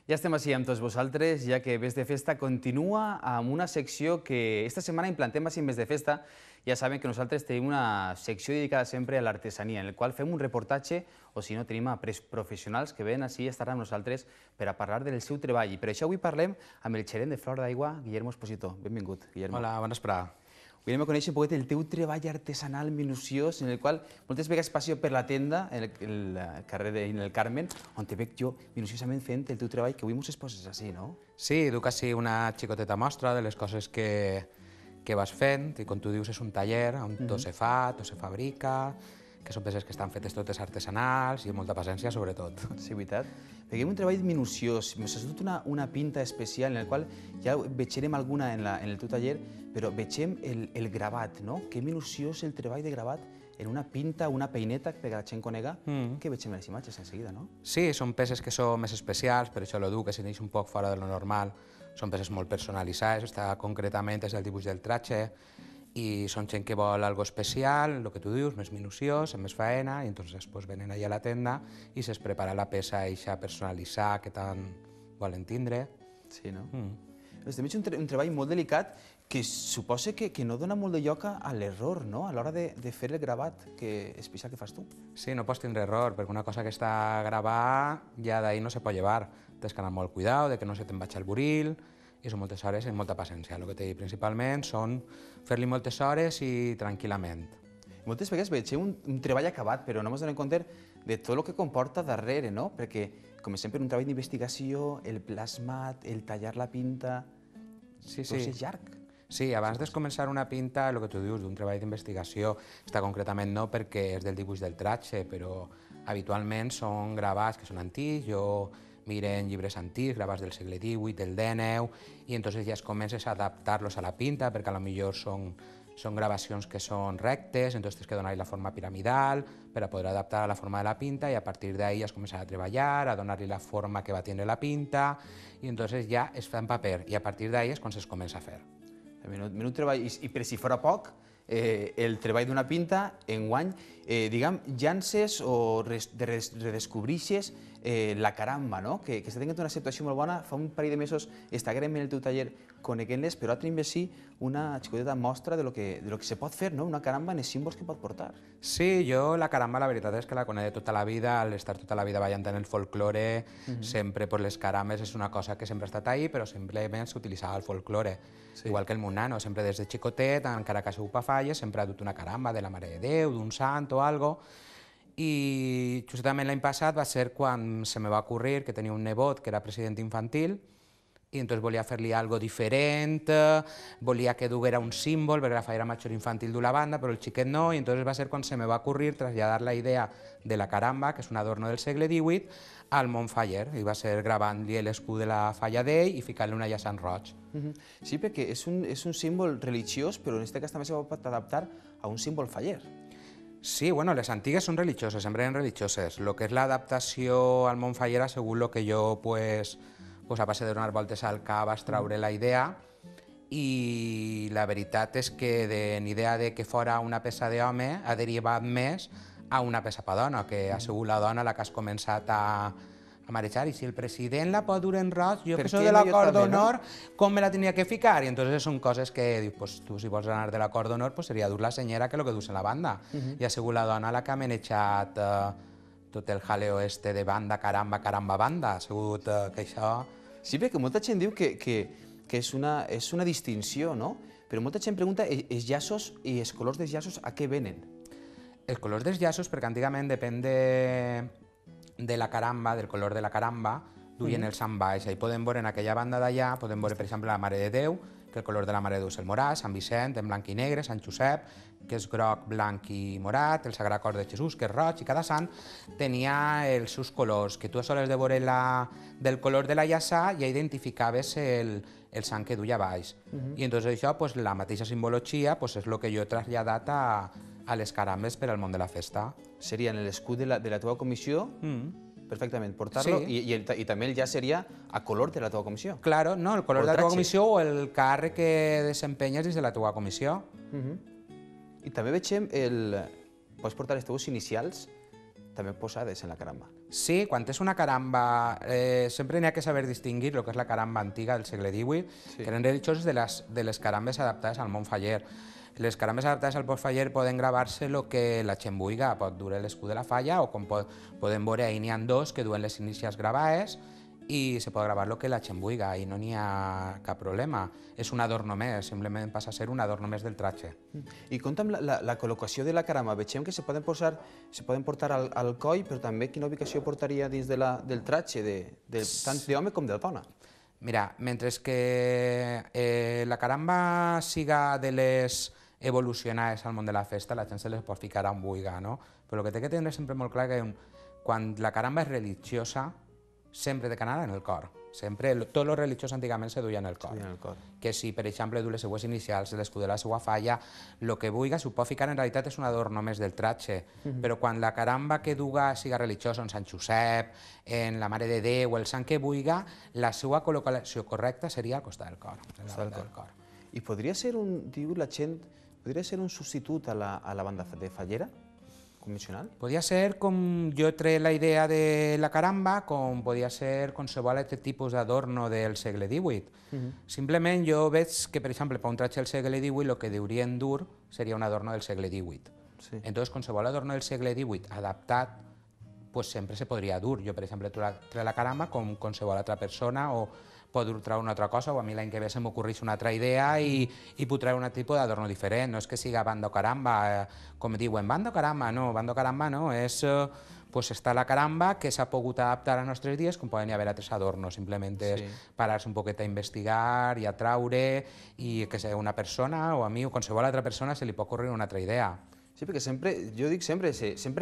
Ja estem així amb tots vosaltres, ja que Ves de Festa continua amb una secció que esta setmana implantem així en Ves de Festa. Ja saben que nosaltres tenim una secció dedicada sempre a l'artesania, en la qual fem un reportatge, o si no, tenim a professionals que venen així a estar amb nosaltres per a parlar del seu treball. I per això avui parlem amb el gerent de Flor d'Aigua, Guillermo Esposito. Benvingut, Guillermo. Hola, bona vesprada. Avui anem a conèixer un poquet el teu treball artesanal minuciós, en el qual moltes vegades passió per la tenda, en el carrer del Carmen, on te veig jo minuciosament fent el teu treball, que avui mos exposes així, no? Sí, duc així una xicoteta mostra de les coses que vas fent, i com tu dius és un taller on tot se fa, tot se fabrica, que són peces que estan fetes totes artesanals i amb molta paciència sobretot. Sí, veritat. Veiem un treball minuciós, m'has dut una pinta especial en la qual ja veurem alguna en el teu taller, però veiem el gravat, no? Que minuciós el treball de gravat en una pinta, una peineta, perquè la gent conega, que veiem en les imatges en seguida, no? Sí, són peces que són més especials, per això lo duc, que si n'eix un poc fora de lo normal. Són peces molt personalitzades, concretament és el dibuix del tratge, i són gent que vol algo especial, el que tu dius, més minuciós, amb més faena, i entonces pues, venen allà a la tenda i es prepara la peça eixa personalitzar que tant volen tindre. Sí, no? També és un treball molt delicat que suposa que no dona molt de lloc a l'error, no? A l'hora de fer el gravat especial que fas tu. Sí, no pots tindre error, perquè una cosa que està gravada ja d'ahí no se pot llevar. Tens que anar molt cuidado de que no se te'n vagi al buril, i són moltes hores i molta paciència. El que t'he dit principalment són fer-li moltes hores i tranquil·lament. Moltes vegades veig un treball acabat, però no ens donem compte de tot el que comporta darrere, no? Perquè comencem per un treball d'investigació, el plasmat, el tallar la pinta... Sí, tot és llarg. Sí, abans de començar una pinta, el que tu dius d'un treball d'investigació, està concretament no perquè és del dibuix del tratge, però habitualment són gravats que són antics, jo miren llibres antics, gravats del segle XVIII, del XIX, i entonces ja es comences a adaptar-los a la pinta, perquè potser són gravacions que són rectes, entonces tens que donar-li la forma piramidal per a poder adaptar a la forma de la pinta, i a partir d'ahí es comença a treballar, a donar-li la forma que va tindre la pinta, i entonces ja es fa en paper, i a partir d'ahí és quan es comença a fer. Menut treball, i per si fora poc, el treball d'una pinta, enguany, diguem, llances o redescobrixes la caramba, no? Que està tenint una situació molt bona. Fa un parell de mesos estàvem en el teu taller coneguent-les, però ara tenim així una xicoteta mostra de lo que se pot fer, no? Una caramba en els símbols que pot portar. Sí, jo la caramba la veritat és que la conec de tota la vida, al estar tota la vida ballant en el folklore, sempre pues, les carambes és una cosa que sempre ha estat ahí, però simplement s'utilitzava el folklore. Igual que el Munano, sempre des de xicotet, encara que ha sigut pa falles, sempre ha dut una caramba de la Mare de Déu, d'un sant o algo. I justament l'any passat va ser quan se me va ocurrir que tenia un nebot que era president infantil, i entonces volia fer-li algo diferent, volia que duguera un símbol, perquè la falla major infantil du la banda, però el xiquet no, i entonces va ser quan se me va ocurrir traslladar la idea de la caramba, que és un adorno del segle XVIII, al món faller, i va ser gravant-li l'escut de la falla d'ell i ficant-li una llaçant roig. Sí, perquè és un símbol religiós, però en aquest cas també se pot adaptar a un símbol faller. Sí, bueno, les antigues són religioses, sempre eren religioses. El que és l'adaptació al món faller ha sigut el que jo, pues a base de donar voltes al cap, vas traure la idea, i la veritat és que de l'idea de que fora una peça d'home ha derivat més a una peça per dona, que ha sigut la dona la que has començat a marejar, i si el president la pot dur en roig, jo que soy de l'acord d'honor, com me la tenia que ficar? I entonces són coses que dius, pues tu si vols anar de l'acord d'honor, pues seria dur la senyera que el que dus en la banda. I ha sigut la dona la que ha manejat tot el jaleo este de banda, caramba, banda. Ha sigut que això... Sí, perquè molta gent diu que és una distinció, no? Però molta gent pregunta els llaços i els colors dels llaços a què venen? Els colors dels llaços, perquè antigament depèn de la caramba, del color de la caramba, duien el sant baix. I podem veure en aquella banda d'allà, podem veure, per exemple, la Mare de Déu, que el color de la Mare de Déu és el morat, Sant Vicent, en blanc i negre, Sant Josep, que és groc, blanc i morat, el Sagrat Cor de Jesús, que és roig, i cada sant tenia els seus colors, que tu a soles de veure del color de la llaça ja identificaves el sant que duia baix. I entonces això, la mateixa simbologia, és el que jo he traslladat a les carambes per al món de la festa. Seria en l'escut de la teva comissió, perfectament, portar-lo, i també ja seria a color de la teva comissió. Claro, no, el color de la teva comissió o el càrrec que desempenyes dins de la teva comissió. I també veiem pots portar les teves inicials també posades en la caramba. Sí, quan és una caramba, sempre n'hi ha que saber distingir el que és la caramba antiga del segle XVIII, que eren religioses, de les carambes adaptades al món faller. Les carambes adaptades al món faller poden gravar-se el que la gent vulgui, pot dur l'escut de la falla, o com podem veure, ahir n'hi ha dos que duen les inicials gravades, i se pot gravar el que la gent vulgui, i no n'hi ha cap problema. És un adorno més, simplement passa a ser un adorno més del tratge. I conta'm la col·locació de la caramba. Veiem que se poden portar al coll, però també quina ubicació portaria dins del tratge, tant d'home com de dona? Mira, mentre que la caramba siga de les evolucionades al món de la festa, la gent se les pot ficar on vulgui, no? Però el que té que tenir sempre molt clar que quan la caramba és religiosa, sempre té que anar en el cor. Sempre, tot lo religiós antigament se duia en el cor. Que si, per exemple, du les seues inicials, l'escut de la seva falla, el que vulgui s'ho pot ficar, en realitat és un adorno més del tratge. Però quan la caramba que duga siga religiosa, en Sant Josep, en la Mare de Déu, el sant que vulgui, la seva col·locació correcta seria al costat del cor. I podria ser diu la gent, podria ser un substitut a la banda de fallera? Convencional? Podia ser com jo he tret la idea de la caramba, com podia ser qualsevol altre tipus d'adorno del segle XVIII. Simplement jo veig que, per exemple, per un tratge del segle XVIII, el que deurien dur seria un adorno del segle XVIII. Entonces, qualsevol adorno del segle XVIII adaptat, pues sempre se podria dur. Jo, per exemple, trec la caramba com qualsevol altra persona, o pot treure una altra cosa, o a mi l'any que ve se m'ocorreix una altra idea i puc treure un tipus d'adorno diferent. No és que siga bando caramba, com diuen, bando caramba, no, és està la caramba que s'ha pogut adaptar als nostres dies, com poden haver altres adornos, simplement és parar-se un poquet a investigar i a traure, i que sigui una persona, o a mi, o qualsevol altra persona, se li pot ocorrir una altra idea. Sí, perquè sempre, jo dic sempre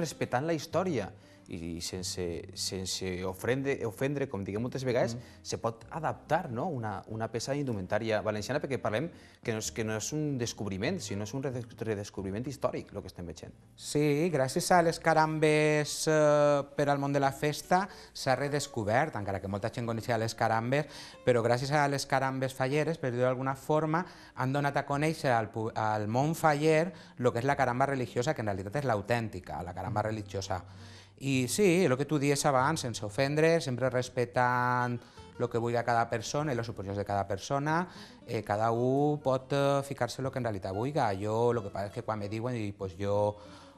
respectant la història i sense ofendre, com diguem moltes vegades, se pot adaptar una peça d'indumentària valenciana, perquè parlem que no és un descobriment, sinó és un redescobriment històric, el que estem veient. Sí, gràcies a les carambes per al món de la festa s'ha redescobert, encara que molta gent coneixia les carambes, però gràcies a les carambes falleres, per dir-ho d'alguna forma, han donat a conèixer al món faller el que és la caramba religiosa, que en realitat és l'autèntica, la caramba religiosa. I sí, el que tu dies abans, sense ofendre, sempre respectant el que vulgui cada persona i les opinions de cada persona, cada un pot ficar-se el que en realitat vulgui. Jo, el que passa és que quan me diuen, jo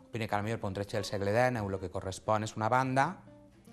opino que potser per un tratge del segle XIX el que correspon és una banda,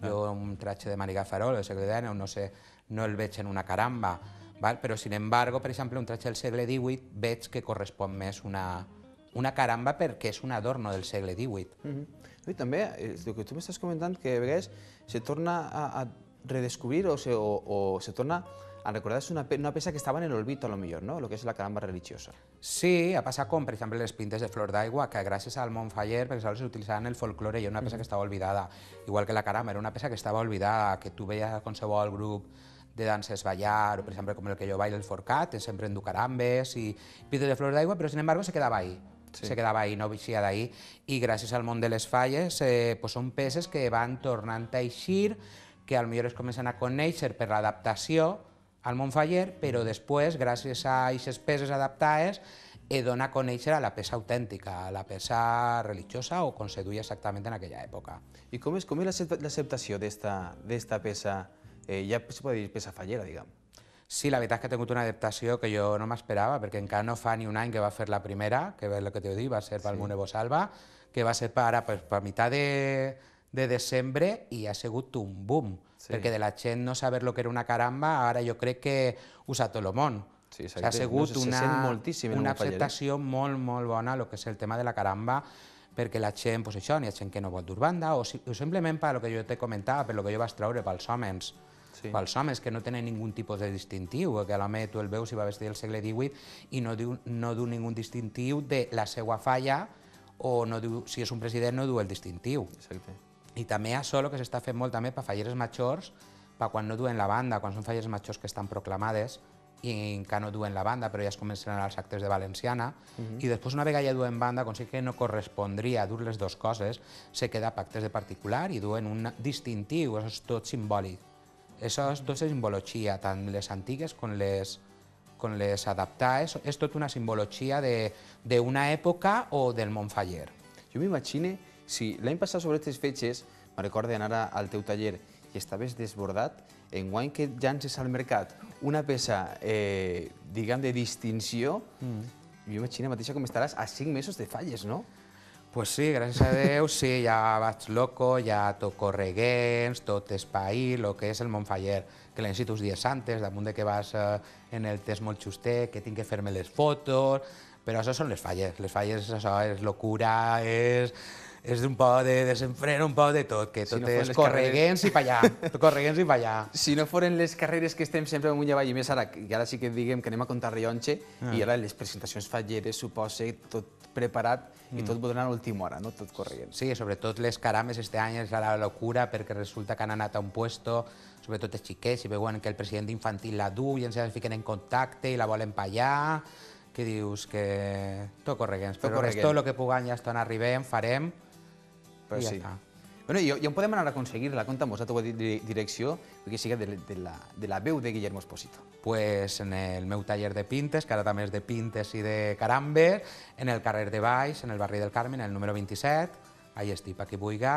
jo un tratge de Màniga Farol del segle XIX no el veig en una caramba, però, sin embargo, per exemple, un tratge del segle XVIII veig que correspon més una caramba perquè és un adorno del segle XVIII. I també, el que tu m'estàs comentant, que a vegades se torna a redescobrir o se torna a recordar una peça que estava en l'olvid, potser, no? El que és la caramba religiosa. Sí, ha passat com, per exemple, les pintes de flor d'aigua, que gràcies al món faller, perquè sols s'utilitzaven en el folklore i era una peça que estava oblidada. Igual que la caramba, era una peça que estava oblidada, que tu veies a qualsevol grup de danses ballar, o per exemple, com el que jo bailo el forcat, sempre en du carambes i pintes de flor d'aigua, però, sin embargo, se quedava ahí. Se quedava ahí, no veixia d'ahí, i gràcies al món de les falles són peces que van tornant a eixir, que potser es comencen a conèixer per l'adaptació al món faller, però després, gràcies a aquestes peces adaptades, dona a conèixer a la peça autèntica, a la peça religiosa, o com se duia exactament en aquella època. I com és l'acceptació d'esta peça, ja se pot dir peça fallera, diguem? Sí, la veritat és que ha tingut una adaptació que jo no m'esperava, perquè encara no fa ni un any que va fer la primera, que és el que t'he dit, va ser pel Munevo Salva, que va ser per mitjà de desembre, i ha sigut un boom, perquè de la gent no saber el que era una caramba, ara jo crec que ho sap tot el món. Ha sigut una acceptació molt, molt bona el que és el tema de la caramba, perquè la gent, això, n'hi ha gent que no vol dur banda, o simplement per el que jo t'he comentat, per el que jo vaig treure pels homes. Pels homes que no tenen ningun tipus de distintiu, que a l'home tu el veus i va vestir del segle XVIII i no du ningun distintiu de la seva falla, o si és un president no du el distintiu. I també això el que s'està fent molt també per falleres majors, per quan no duen la banda, quan són falleres majors que estan proclamades i encara no duen la banda, però ja es comencen a anar als actes de Valenciana, i després una vegada ja duen banda, com si que no correspondria a dur les dues coses, se queda per actes de particular i duen un distintiu, això és tot simbòlic. Això és tota simbologia, tant les antigues com les adaptades, és tota una simbologia d'una època o del món faller. Jo m'imagino, si l'any passat sobre aquestes fetges me'n recordo d'anar al teu taller i estaves desbordat, enguany que llances al mercat una peça, diguem, de distinció, jo imagino mateixa com estaràs a 5 mesos de falles, no? Pues sí, gràcies a Déu, sí, ja vaig loco, ja toco reguents, tot és pair, el que és el Montfaller, que l'he uns dies antes, damunt de que vas en el test molt justet, que tinc que fer-me les fotos, però això són les falles això és locura, és un poc de desenfreno, un poc de tot, que tot és correguents i pa allà, correguents i pa allà. Si no foren les carreres que estem sempre amunt i avall, i més ara, que ara sí que diguem que anem a contar rellonge, i ara les presentacions falleres suposa tot preparat i tot vol anar a l'última hora, no? Tot correguent. Sí, sobretot les carames este any és la locura perquè resulta que han anat a un puesto, sobretot els xiquets, i veuen que el president infantil la du i ens fiquen en contacte i la volen pa allà, que dius que tot correguents, però tot el que puguem ja estan arribem, farem i ja està. Bueno, i on podem anar a aconseguir-la? Conta'm-nos la teva direcció, que siga de la veu de Guillermo Espósito. Pues en el meu taller de pintes, que ara també és de pintes i de carambes, en el carrer de Baix, en el barri del Carmen, en el número 27, allà estic a qui vulgui,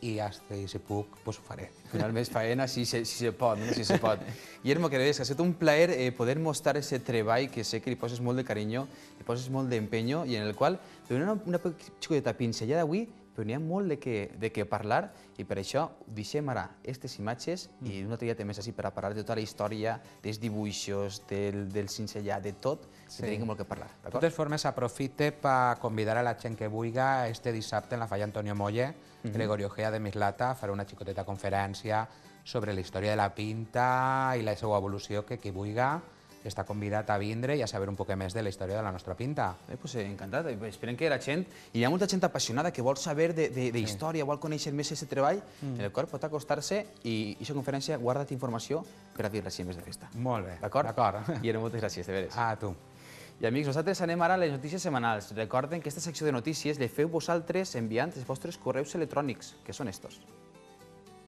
i si puc, pues ho faré. Final més faena, si se pot, no? Si se pot. Guillermo, que ha estat un plaer poder mostrar aquest treball que sé que li poses molt de carinyo, li poses molt d'empenyo i en el qual, per una xicoteta pinzellada avui, però n'hi ha molt de què parlar i per això deixem ara aquestes imatges i un altre dia més així per a parlar de tota la història, dels dibuixos, del cincellat, de tot, que tenim molt que parlar. De totes formes, aprofite per convidar a la gent que vulgui este dissabte en la Falla Antonio Molle, Gregorio Gea de Mislata, farà una xicoteta conferència sobre la història de la pinta i la seva evolució, que qui vulgui està convidat a vindre i a saber un poc més de la història de la nostra pinta. Pues encantat, esperem que la gent, i hi ha molta gent apassionada que vol saber d'història, vol conèixer més aquest treball, en el qual pot acostar-se i aquesta conferència guarda't informació per a dir-la així més de festa. Molt bé, d'acord? D'acord. Guillermo, moltes gràcies, de veres. A tu. I amics, nosaltres anem ara a les notícies setmanals. Recorden que aquesta secció de notícies le feu vosaltres enviant els vostres correus electrònics, que són estos.